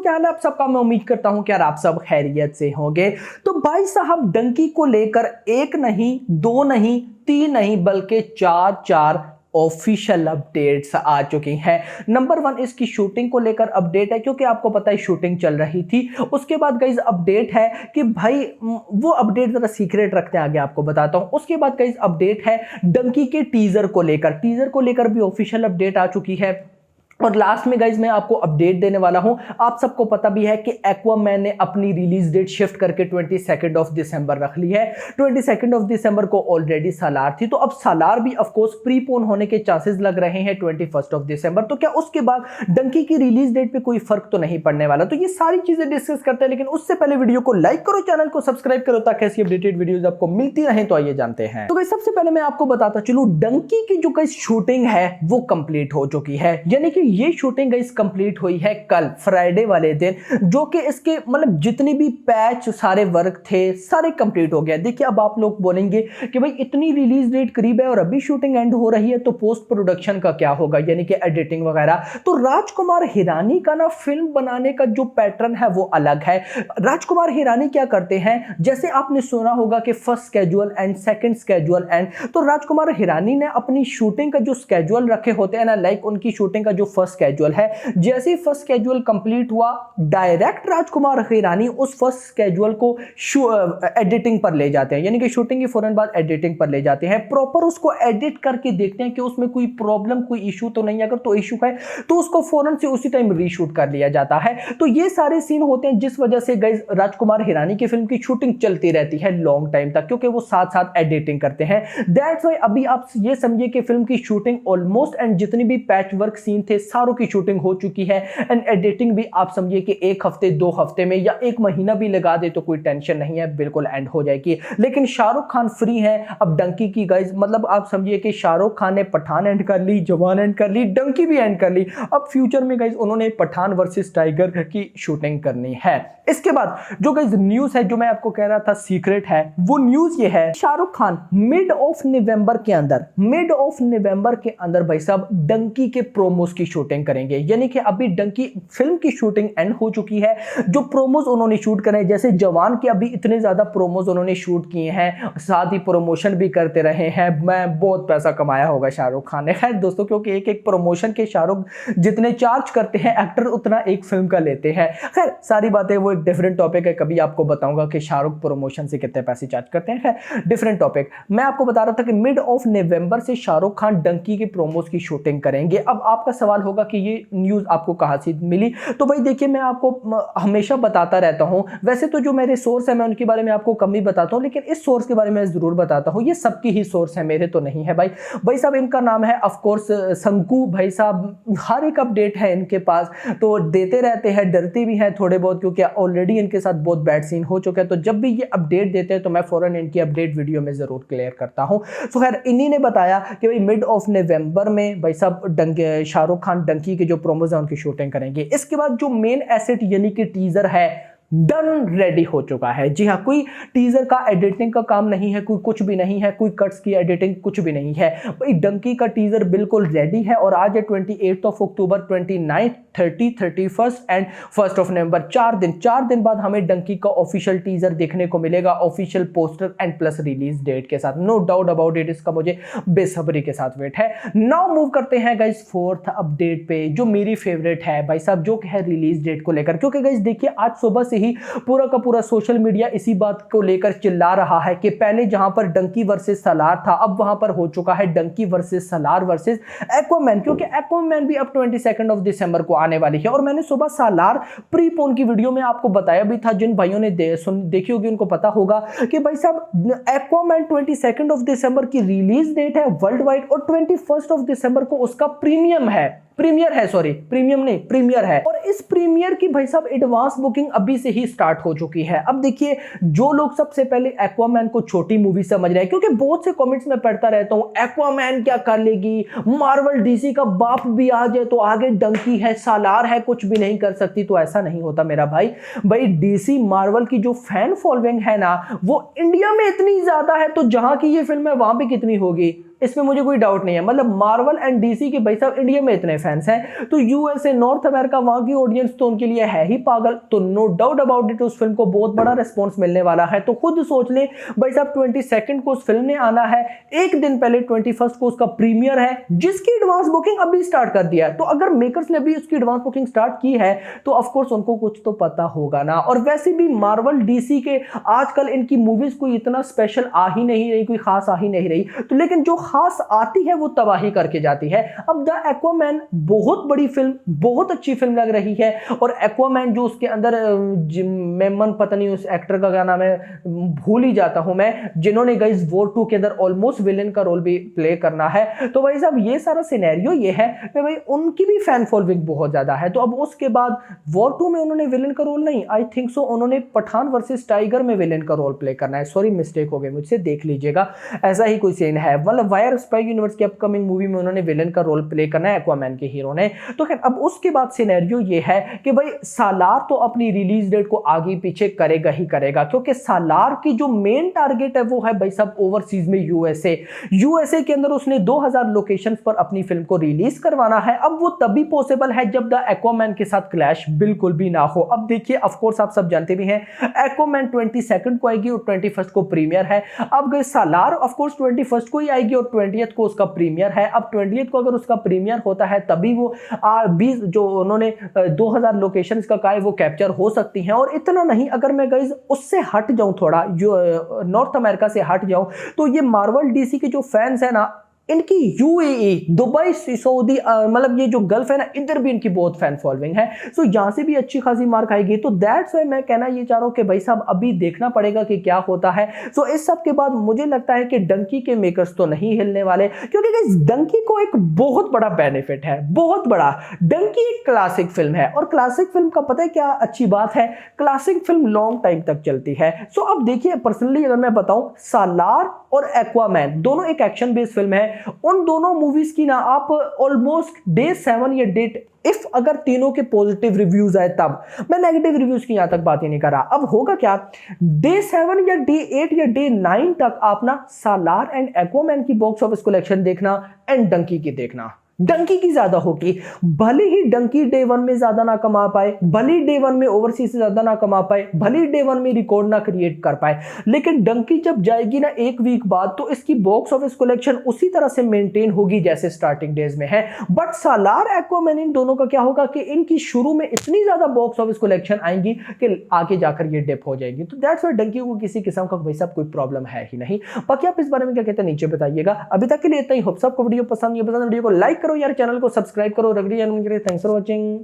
क्या हाल है आप सबका। मैं उम्मीद करता हूं कि यार आप सब खैरियत से होंगे। तो भाई साहब डंकी को लेकर एक नहीं, दो नहीं, तीन नहीं, बल्कि चार ऑफिशियल अपडेट्स आ चुकी हैं। नंबर 1 इसकी शूटिंग को लेकर अपडेट है, क्योंकि आपको पता है शूटिंग चल रही थी। उसके बाद गाइस अपडेट है कि भाई वो अपडेट जरा सीक्रेट रखते हैं, आगे आपको बताता हूं। उसके बाद गाइस अपडेट है डंकी के टीजर को लेकर भी ऑफिशियल अपडेट आ चुकी है। और लास्ट में गाइज मैं आपको अपडेट देने वाला हूं। आप सबको पता भी है कि एक्वामैन ने अपनी रिलीज डेट शिफ्ट करके 22 ऑफ दिसंबर रख ली है। 22 ऑफ दिसंबर को ऑलरेडी सालार थी, तो अब सालार भी ऑफ कोर्स प्रीपोन होने के चांसेस लग रहे हैं 21 ऑफ दिसंबर। तो क्या उसके बाद डंकी की रिलीज डेट पे कोई फर्क तो नहीं पड़ने वाला? तो ये सारी चीजें डिस्कस करते हैं, लेकिन उससे पहले वीडियो को लाइक करो, चैनल को सब्सक्राइब करो, ताकि ऐसी अपडेटेड वीडियोस आपको मिलती रहे। तो आइए जानते हैं। तो गाइस सबसे पहले मैं आपको बताता चलूं, डंकी की जो गाइस शूटिंग है वो कंप्लीट हो चुकी है। यानी कि ये शूटिंग गाइस कंप्लीट हुई है कल फ्राइडे वाले दिन, जो कि इसके मतलब जितनी भी पैच सारे वर्क थे सारे कंप्लीट हो गया। देखिए अब आप लोग बोलेंगे कि भाई इतनी रिलीज डेट करीब है और अभी शूटिंग एंड हो रही है, तो पोस्ट प्रोडक्शन का क्या होगा, यानी कि एडिटिंग वगैरह। तो राजकुमार हिरानी का ना फिल्म बनाने का जो पैटर्न है वो अलग है। राजकुमार हिरानी क्या करते हैं, जैसे आपने सुना होगा कि first schedule and second schedule and, तो राजकुमार हिरानी ने अपनी शूटिंग का जो स्केड्यूल रखे होते हैं ना, लाइक उनकी शूटिंग का जो फर्स्ट स्केड्यूल है, जैसे ही फर्स्ट स्केड्यूल कंप्लीट हुआ डायरेक्ट राजकुमार हिरानी उस फर्स्ट स्केड्यूल को एडिटिंग पर ले जाते हैं। यानी कि शूटिंग के फौरन बाद एडिटिंग पर ले जाते हैं, प्रॉपर उसको एडिट करके देखते हैं कि उसमें कोई प्रॉब्लम कोई इशू तो नहीं है। अगर तो इशू है तो उसको फौरन से उसी टाइम रीशूट कर लिया जाता है। तो ये सारे सीन होते हैं, जिस वजह से गाइस राजकुमार हिरानी की फिल्म की शूटिंग चलती रहती है लॉन्ग टाइम तक, क्योंकि वो साथ साथ एडिटिंग करते हैं। दैट्स व्हाई अभी आप ये समझिए कि फिल्म की शूटिंग ऑलमोस्ट एंड जितनी भी पैच वर्क सीन थे सारों की शूटिंग हो चुकी है। एंड एडिटिंग भी आप समझिए कि एक हफ्ते 2 हफ्ते में या 1 महीना भी लगा दे तो कोई टेंशन नहीं है, बिल्कुल एंड हो जाएगी। लेकिन शाहरुख खान फ्री है अब डंकी की गाइस, मतलब आप समझिए कि शाहरुख खान ने पठान एंड कर ली, जवान एंड कर ली, डंकी भी एंड कर ली। अब फ्यूचर में गाइस उन्होंने पठान वर्सेस टाइगर की शूटिंग करनी है। इसके बाद जो गाइस न्यूज़ है, जो मैं आपको कह रहा था सीक्रेट है, वो न्यूज़ ये है, Shahrukh Khan mid of November के अंदर भाई साहब डंकी के प्रोमोस की शूटिंग करेंगे। यानी कि अभी डंकी फिल्म की शूटिंग एंड हो चुकी है, जो प्रोमोस उन्होंने शूट करे, जैसे जवान के अभी इतने ज्यादा प्रोमोस उन्होंने शूट किए हैं, साथ ही प्रमोशन भी करते रहे हैं। मैं बहुत पैसा कमाया होगा शाहरुख खान ने, खैर दोस्तों, क्योंकि एक एक प्रमोशन के शाहरुख जितने चार्ज करते हैं एक्टर उतना एक फिल्म का लेते हैं। खैर सारी बातें वो एक डिफरेंट टॉपिक है, कभी आपको बताऊंगा कि शाहरुख प्रमोशन से कितने पैसे चार्ज करते हैं। खैर डिफरेंट टॉपिक। मैं आपको बता रहा था कि मिड ऑफ नवंबर से शाहरुख खान डंकी के प्रोमोस की शूटिंग करेंगे। अब आपका सवाल होगा कि ये न्यूज़ आपको कहां से मिली? तो भाई देखिए, मैं आपको हमेशा बताता रहता हूं, वैसे तो जो मेरे सोर्स है मैं उनके बारे में आपको कम ही बताता हूं, लेकिन इस सोर्स के बारे में जरूर बताता हूं। ये सबकी ही सोर्स है, मेरे तो नहीं है भाई साहब। इनका नाम है ऑफ कोर्स संकू भाई साहब। हर एक अपडेट है इनके पास, तो देते रहते हैं, डरते भी हैं थोड़े बहुत, क्योंकि ऑलरेडी इनके साथ बहुत बैड सीन हो चुका है। तो जब भी ये अपडेट देते हैं तो मैं फौरन इनकी अपडेट वीडियो में जरूर क्लियर करता हूं। तो खैर इन्हीं ने बताया कि भाई मिड ऑफ नवंबर में भाई साहब शाहरुख खान डंकी के जो प्रोमोज है उनकी शूटिंग करेंगे। इसके बाद जो मेन एसेट यानी कि टीजर है डन रेडी हो चुका है। जी हाँ, कोई टीजर का एडिटिंग का काम नहीं है, कोई कुछ भी नहीं है, कोई कट्स की एडिटिंग कुछ भी नहीं है भाई। डंकी का टीजर बिल्कुल रेडी है और आज है 28 of October, 29, 30, 31 and 1 of November. 4 दिन बाद हमें डंकी का ऑफिशियल टीजर देखने को मिलेगा, official poster and plus release date के साथ। नो डाउट अबाउट इट, इसका मुझे बेसब्री के साथ वेट है। नाउ मूव करते हैं गाइस 4th अपडेट पे, जो मेरी फेवरेट है भाई साहब, जो है रिलीज डेट को लेकर। क्योंकि गाइस देखिए आज सुबह से ही पूरा का पूरा सोशल मीडिया इसी बात को लेकर चिल्ला रहा है कि पहले जहां पर डंकी वर्सेस सालार था, अब वहां पर हो चुका है डंकी वर्सेस सालार वर्सेस एक्वामैन, क्योंकि एक्वामैन भी अब 22 ऑफ दिसंबर को आने वाली है। और मैंने सुबह सालार प्रीपोन की वीडियो में आपको बताया भी था, जिन भाइयों ने देखी होगी उनको पता होगा कि भाई साहब एक्वामैन 22 ऑफ दिसंबर की रिलीज डेट है वर्ल्ड वाइड, और 21 ऑफ दिसंबर को उसका प्रीमियम है। और इस प्रीमियर की भाई साहब एडवांस बुकिंग अभी से ही स्टार्ट हो चुकी है। अब देखिए, जो लोग सबसे पहले एक्वामैन को छोटी मूवी समझ रहे हैं, क्योंकि बहुत से कमेंट्स में पढ़ता रहता हूं एक्वामैन क्या कर लेगी, मार्वल डीसी का बाप भी आ जाए तो आगे डंकी है, सालार है, कुछ भी नहीं कर सकती। तो ऐसा नहीं होता मेरा भाई डीसी मार्वल की जो फैन फॉलोइंग है ना, वो इंडिया में इतनी ज्यादा है, तो जहां की ये फिल्म है वहां पे कितनी होगी, इसमें मुझे कोई डाउट नहीं है। मतलब मार्वल एंड डीसी के भाई साहब इंडिया में इतने फैंस हैं, तो यूएसए, नॉर्थ अमेरिका, वहां की ऑडियंस तो उनके लिए है ही पागल। तो नो डाउट अबाउट इट, उस फिल्म को बहुत बड़ा रिस्पॉन्स मिलने वाला है। तो खुद सोच लें भाई साहब 22 को उस फिल्म ने आना है, एक दिन पहले 21 को उसका प्रीमियर है, जिसकी एडवांस बुकिंग अभी स्टार्ट कर दिया है। तो अगर मेकर्स ने अभी उसकी एडवांस बुकिंग स्टार्ट की है तो ऑफ कोर्स उनको कुछ तो पता होगा ना। और वैसे भी मार्वल डीसी के आजकल इनकी मूवीज कोई इतना स्पेशल आ ही नहीं रही, कोई खास आ ही नहीं रही। तो लेकिन जो खास आती है वो तबाही करके जाती है। अब द एक्वामैन बहुत बड़ी फिल्म, बहुत अच्छी फिल्म लग रही है। और एक्वामैन जो उसके अंदर मेमन, पता नहीं उस एक्टर का क्या नाम है, भूल ही जाता हूं मैं, जिन्होंने गाइस वॉर 2 के अंदर ऑलमोस्ट विलेन का रोल भी प्ले करना है। तो भाई साहब ये सारा सिनेरियो ये है कि भाई उनकी भी फैन फॉलोइंग बहुत ज्यादा है। तो अब उसके बाद वॉर 2 में उन्होंने विलेन का रोल नहीं, आई थिंक सो उन्होंने पठान वर्सेस टाइगर में विलेन का रोल प्ले करना है। सॉरी मिस्टेक हो गई मुझसे, देख लीजिएगा, ऐसा ही कोई सीन है। मतलब वायर स्पाई यूनिवर्स की अपकमिंग मूवी में उन्होंने विलेन का रोल प्ले करना है एक्वामैन के हीरो ने। तो खैर अब उसके बाद सिनेरियो ये है कि भाई सालार तो अपनी रिलीज डेट को आगे पीछे करेगा ही करेगा, क्योंकि सालार की जो मेन टारगेट है वो है भाई साहब ओवरसीज में यूएसए के अंदर उसने 2000 लोकेशंस पर अपनी फिल्म को रिलीज करवाना है। अब वो तभी पॉसिबल है जब द एक्वामैन के साथ क्लैश बिल्कुल भी ना हो। अब देखिए ऑफ कोर्स आप सब जानते भी हैं एक्वामैन 22 को आएगी और 21 को प्रीमियर है। अब गए सालार ऑफ कोर्स 21 को ही आएगी और 20 को उसका प्रीमियर है। अब 20 को अगर उसका प्रीमियर होता है तभी वो 20 जो उन्होंने 2000 लोकेशंस का कहा है वो कैप्चर हो सकती हैं। और इतना नहीं, अगर मैं गाइस उससे हट जाऊं, थोड़ा नॉर्थ अमेरिका से हट जाऊं, तो ये मार्वल डीसी के जो फैंस है ना, इनकी यूएई, दुबई, सऊदी, मतलब ये जो गल्फ है ना, इधर भी इनकी बहुत फैन फॉलोइंग है। सो यहां से भी अच्छी खासी मार्क आएगी। तो दैट्स व्हाई मैं कहना ये चाह रहा हूं कि भाई साहब अभी देखना पड़ेगा कि क्या होता है। सो इस सब के बाद मुझे लगता है कि डंकी के मेकर्स तो नहीं हिलने वाले, क्योंकि गाइस डंकी को एक बहुत बड़ा बेनिफिट है, बहुत बड़ा। डंकी एक क्लासिक फिल्म है और क्लासिक फिल्म का पता है क्या अच्छी बात है, क्लासिक फिल्म लॉन्ग टाइम तक चलती है। सो अब देखिए पर्सनली अगर मैं बताऊं, सालार और एक्वामैन दोनों एक एक्शन बेस्ड फिल्म है। उन दोनों मूवीज की ना आप ऑलमोस्ट डे 7 या डे, इफ अगर तीनों के पॉजिटिव रिव्यूज आए तब, मैं नेगेटिव रिव्यूज की यहां तक बात ही नहीं कर रहा। अब होगा क्या, डे 7 या डे 8 या डे 9 तक आप ना सालार एंड एक्वामैन की बॉक्स ऑफिस कलेक्शन देखना एंड डंकी की देखना। डंकी की ज्यादा होगी, भले ही डंकी डे 1 में ज्यादा ना कमा पाए, भले डे 1 में ओवरसीज से ज्यादा ना कमा पाए, भले डे 1 में रिकॉर्ड ना क्रिएट कर पाए, लेकिन डंकी जब जाएगी ना एक वीक बाद, तो इसकी बॉक्स ऑफिस कलेक्शन उसी तरह से मेंटेन होगी जैसे स्टार्टिंग डेज में है। बट सालार एक्वामैन इन दोनों का क्या होगा कि इनकी शुरू में इतनी ज्यादा बॉक्स ऑफिस कलेक्शन आएंगी कि आगे जाकर ये डिप हो जाएगी। तो दैट्स व्हाई डंकी को किसी किस्म का भाई साहब कोई प्रॉब्लम है ही नहीं। बाकी आप इस बारे में क्या कहते हैं नीचे बताइएगा। अभी तक के लिए इतना ही। होप सबको वीडियो पसंद, वीडियो को लाइक करो यार, चैनल को सब्सक्राइब करो। Thanks for watching.